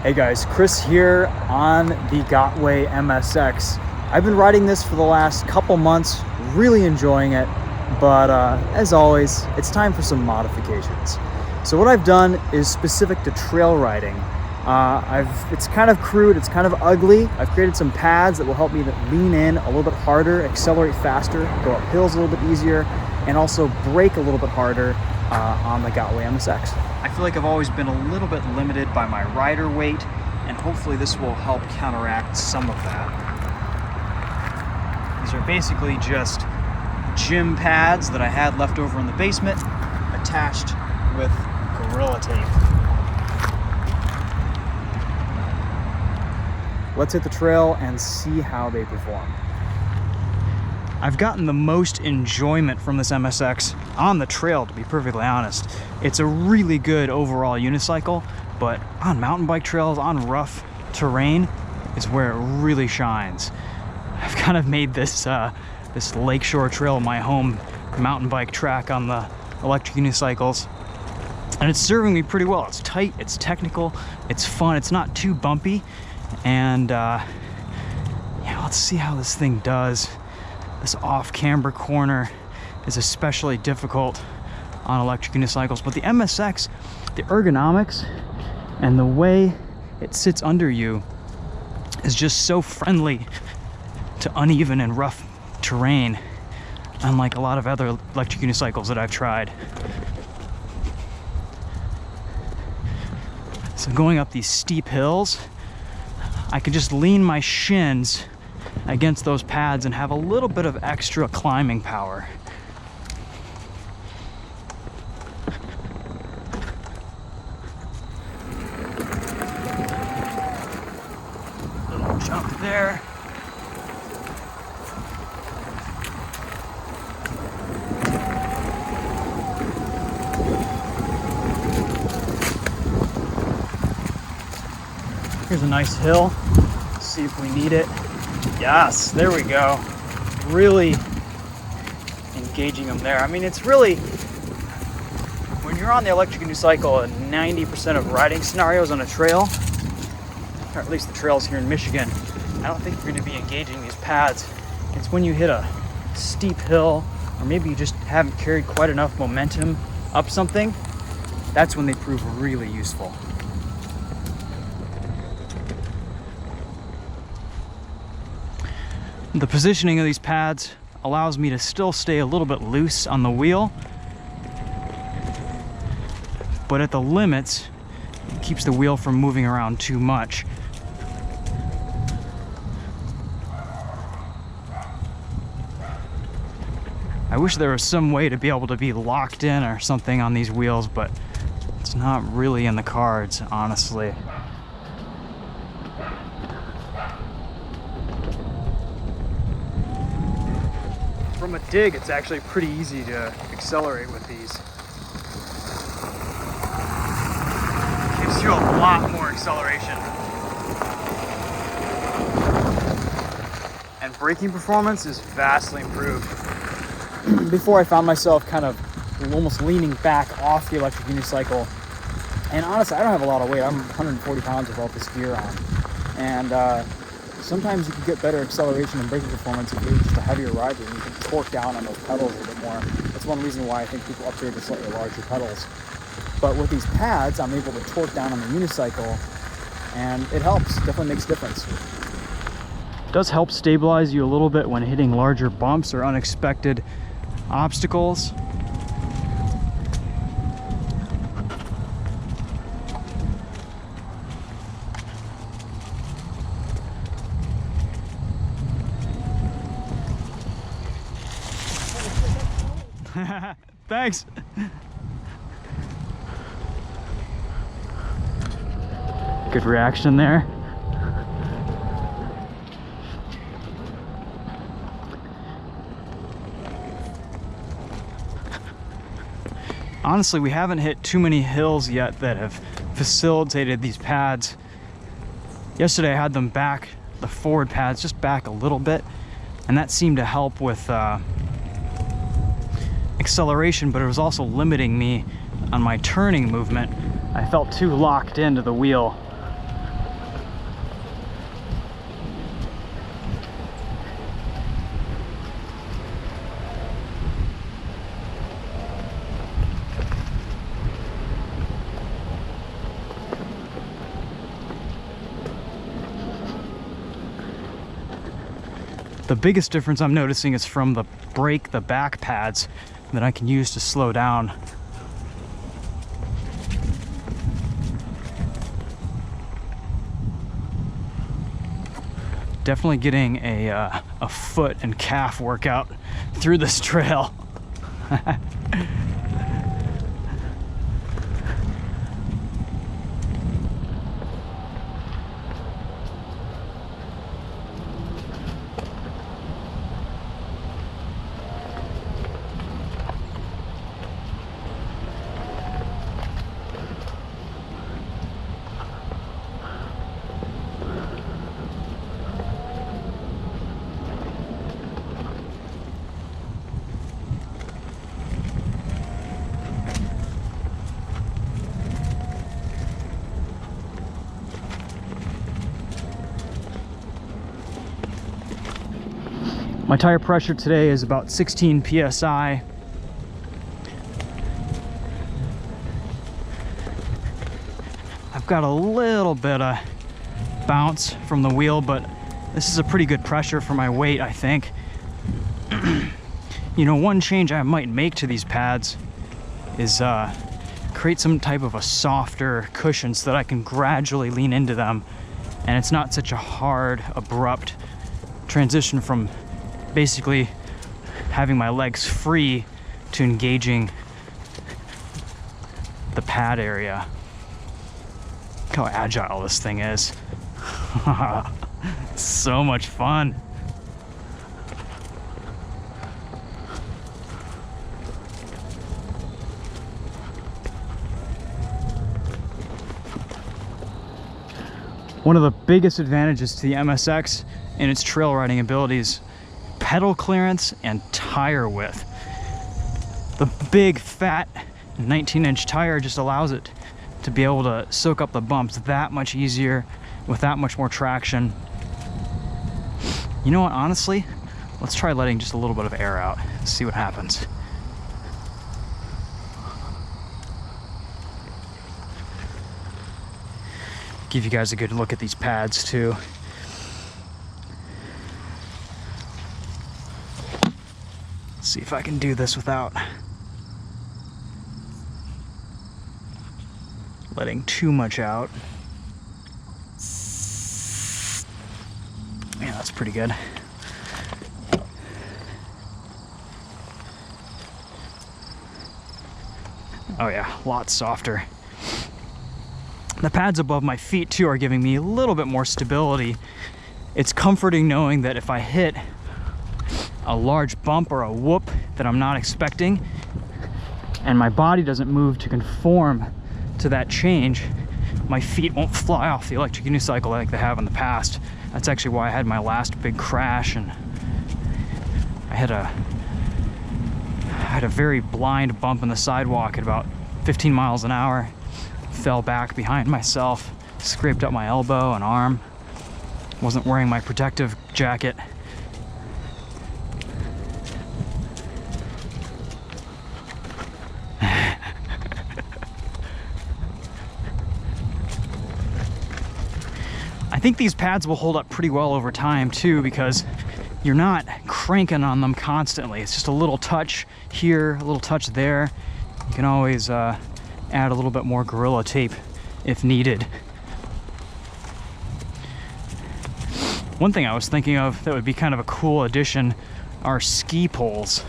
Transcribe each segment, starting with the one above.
Hey guys, Chris here on the Gotway MSX. I've been riding this for the last couple months, really enjoying it, but as always, it's time for some modifications. So what I've done is specific to trail riding. It's kind of crude, it's kind of ugly. I've created some pads that will help me lean in a little bit harder, accelerate faster, go up hills a little bit easier, and also brake a little bit harder on the Gotway MSX. I feel like I've always been a little bit limited by my rider weight, and hopefully this will help counteract some of that. These are basically just gym pads that I had left over in the basement, attached with Gorilla Tape. Let's hit the trail and see how they perform. I've gotten the most enjoyment from this MSX on the trail, to be perfectly honest. It's a really good overall unicycle, but on mountain bike trails, on rough terrain, is where it really shines. I've kind of made this this lakeshore trail my home mountain bike track on the electric unicycles, and it's serving me pretty well. It's tight, it's technical, it's fun, it's not too bumpy, and yeah, let's see how this thing does. This off-camber corner is especially difficult on electric unicycles, but the MSX, the ergonomics and the way it sits under you is just so friendly to uneven and rough terrain, unlike a lot of other electric unicycles that I've tried. So going up these steep hills, I could just lean my shins against those pads and have a little bit of extra climbing power. Little jump there. Here's a nice hill. Let's see if we need it. Yes, there we go. Really engaging them there. I mean, it's really, when you're on the electric unicycle, 90% of riding scenarios on a trail, or at least the trails here in Michigan, I don't think you're going to be engaging these pads. It's when you hit a steep hill, or maybe you just haven't carried quite enough momentum up something, that's when they prove really useful. The positioning of these pads allows me to still stay a little bit loose on the wheel, but at the limits, it keeps the wheel from moving around too much. I wish there was some way to be able to be locked in or something on these wheels, but it's not really in the cards, honestly. From a dig, it's actually pretty easy to accelerate with these. Gives you a lot more acceleration. And braking performance is vastly improved. Before, I found myself kind of almost leaning back off the electric unicycle. And honestly, I don't have a lot of weight. I'm 140 pounds with all this gear on. And sometimes you can get better acceleration and braking performance if you're just a heavier rider and you can torque down on those pedals a little bit more. That's one reason why I think people upgrade to slightly larger pedals. But with these pads, I'm able to torque down on the unicycle, and it helps. Definitely makes a difference. It does help stabilize you a little bit when hitting larger bumps or unexpected obstacles. Thanks. Good reaction there. Honestly, we haven't hit too many hills yet that have facilitated these pads. Yesterday I had them back, the forward pads just back a little bit, and that seemed to help with acceleration, but it was also limiting me on my turning movement. I felt too locked into the wheel. The biggest difference I'm noticing is from the brake, the back pads that I can use to slow down. Definitely getting a foot and calf workout through this trail. My tire pressure today is about 16 psi. I've got a little bit of bounce from the wheel, but this is a pretty good pressure for my weight, I think. You know, one change I might make to these pads is create some type of a softer cushion so that I can gradually lean into them, and it's not such a hard, abrupt transition from basically having my legs free to engaging the pad area. Look how agile this thing is. So much fun. One of the biggest advantages to the MSX in its trail riding abilities: pedal clearance and tire width. The big fat 19-inch tire just allows it to be able to soak up the bumps that much easier with that much more traction. You know what, honestly, let's try letting just a little bit of air out, see what happens. Give you guys a good look at these pads too. See if I can do this without letting too much out. Yeah, that's pretty good. Oh yeah, lots softer. The pads above my feet too are giving me a little bit more stability. It's comforting knowing that if I hit a large bump or a whoop that I'm not expecting, and my body doesn't move to conform to that change, my feet won't fly off the electric unicycle like they have in the past. That's actually why I had my last big crash, and I had a very blind bump in the sidewalk at about 15 miles an hour. Fell back behind myself, scraped up my elbow and arm. Wasn't wearing my protective jacket. I think these pads will hold up pretty well over time too, because you're not cranking on them constantly. It's just a little touch here, a little touch there. You can always add a little bit more Gorilla Tape if needed. One thing I was thinking of that would be kind of a cool addition are ski poles.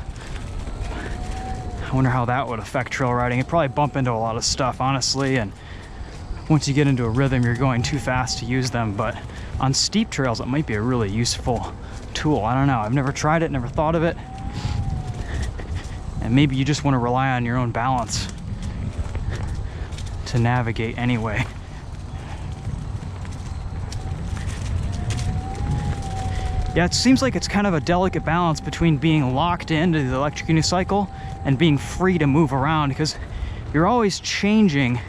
I wonder how that would affect trail riding. It'd probably bump into a lot of stuff, honestly, and once you get into a rhythm, you're going too fast to use them, but on steep trails, it might be a really useful tool. I don't know, I've never tried it, never thought of it. And maybe you just want to rely on your own balance to navigate anyway. Yeah, it seems like it's kind of a delicate balance between being locked into the electric unicycle and being free to move around, because you're always changing.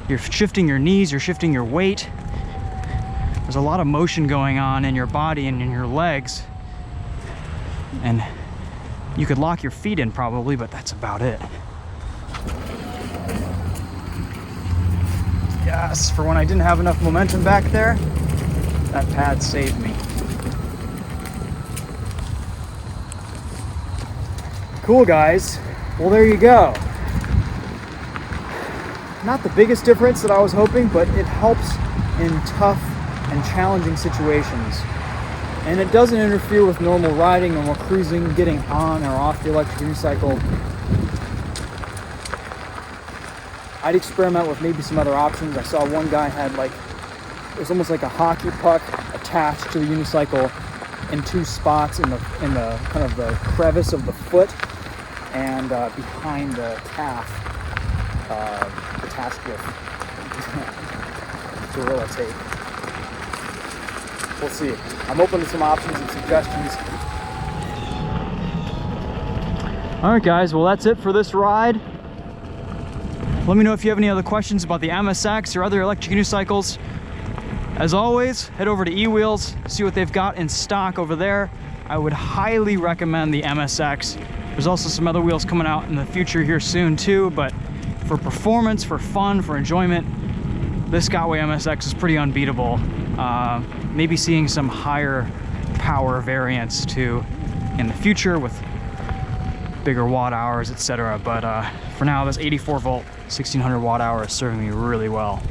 You're shifting your knees, you're shifting your weight. There's a lot of motion going on in your body and in your legs. And you could lock your feet in probably, but that's about it. Yes, for when I didn't have enough momentum back there, that pad saved me. Cool, guys. Well, there you go. Not the biggest difference that I was hoping, but it helps in tough and challenging situations. And it doesn't interfere with normal riding, normal cruising, getting on or off the electric unicycle. I'd experiment with maybe some other options. I saw one guy had like, it was almost like a hockey puck attached to the unicycle in two spots in the kind of the crevice of the foot and behind the calf, attached with Gorilla tape. We'll see. I'm open to some options and suggestions. All right, guys. Well, that's it for this ride. Let me know if you have any other questions about the MSX or other electric unicycles. As always, head over to eWheels, see what they've got in stock over there. I would highly recommend the MSX. There's also some other wheels coming out in the future here soon too, but for performance, for fun, for enjoyment, this Gotway MSX is pretty unbeatable. Maybe seeing some higher power variants too in the future with bigger watt hours, etc. But for now, this 84 volt, 1600 watt hour is serving me really well.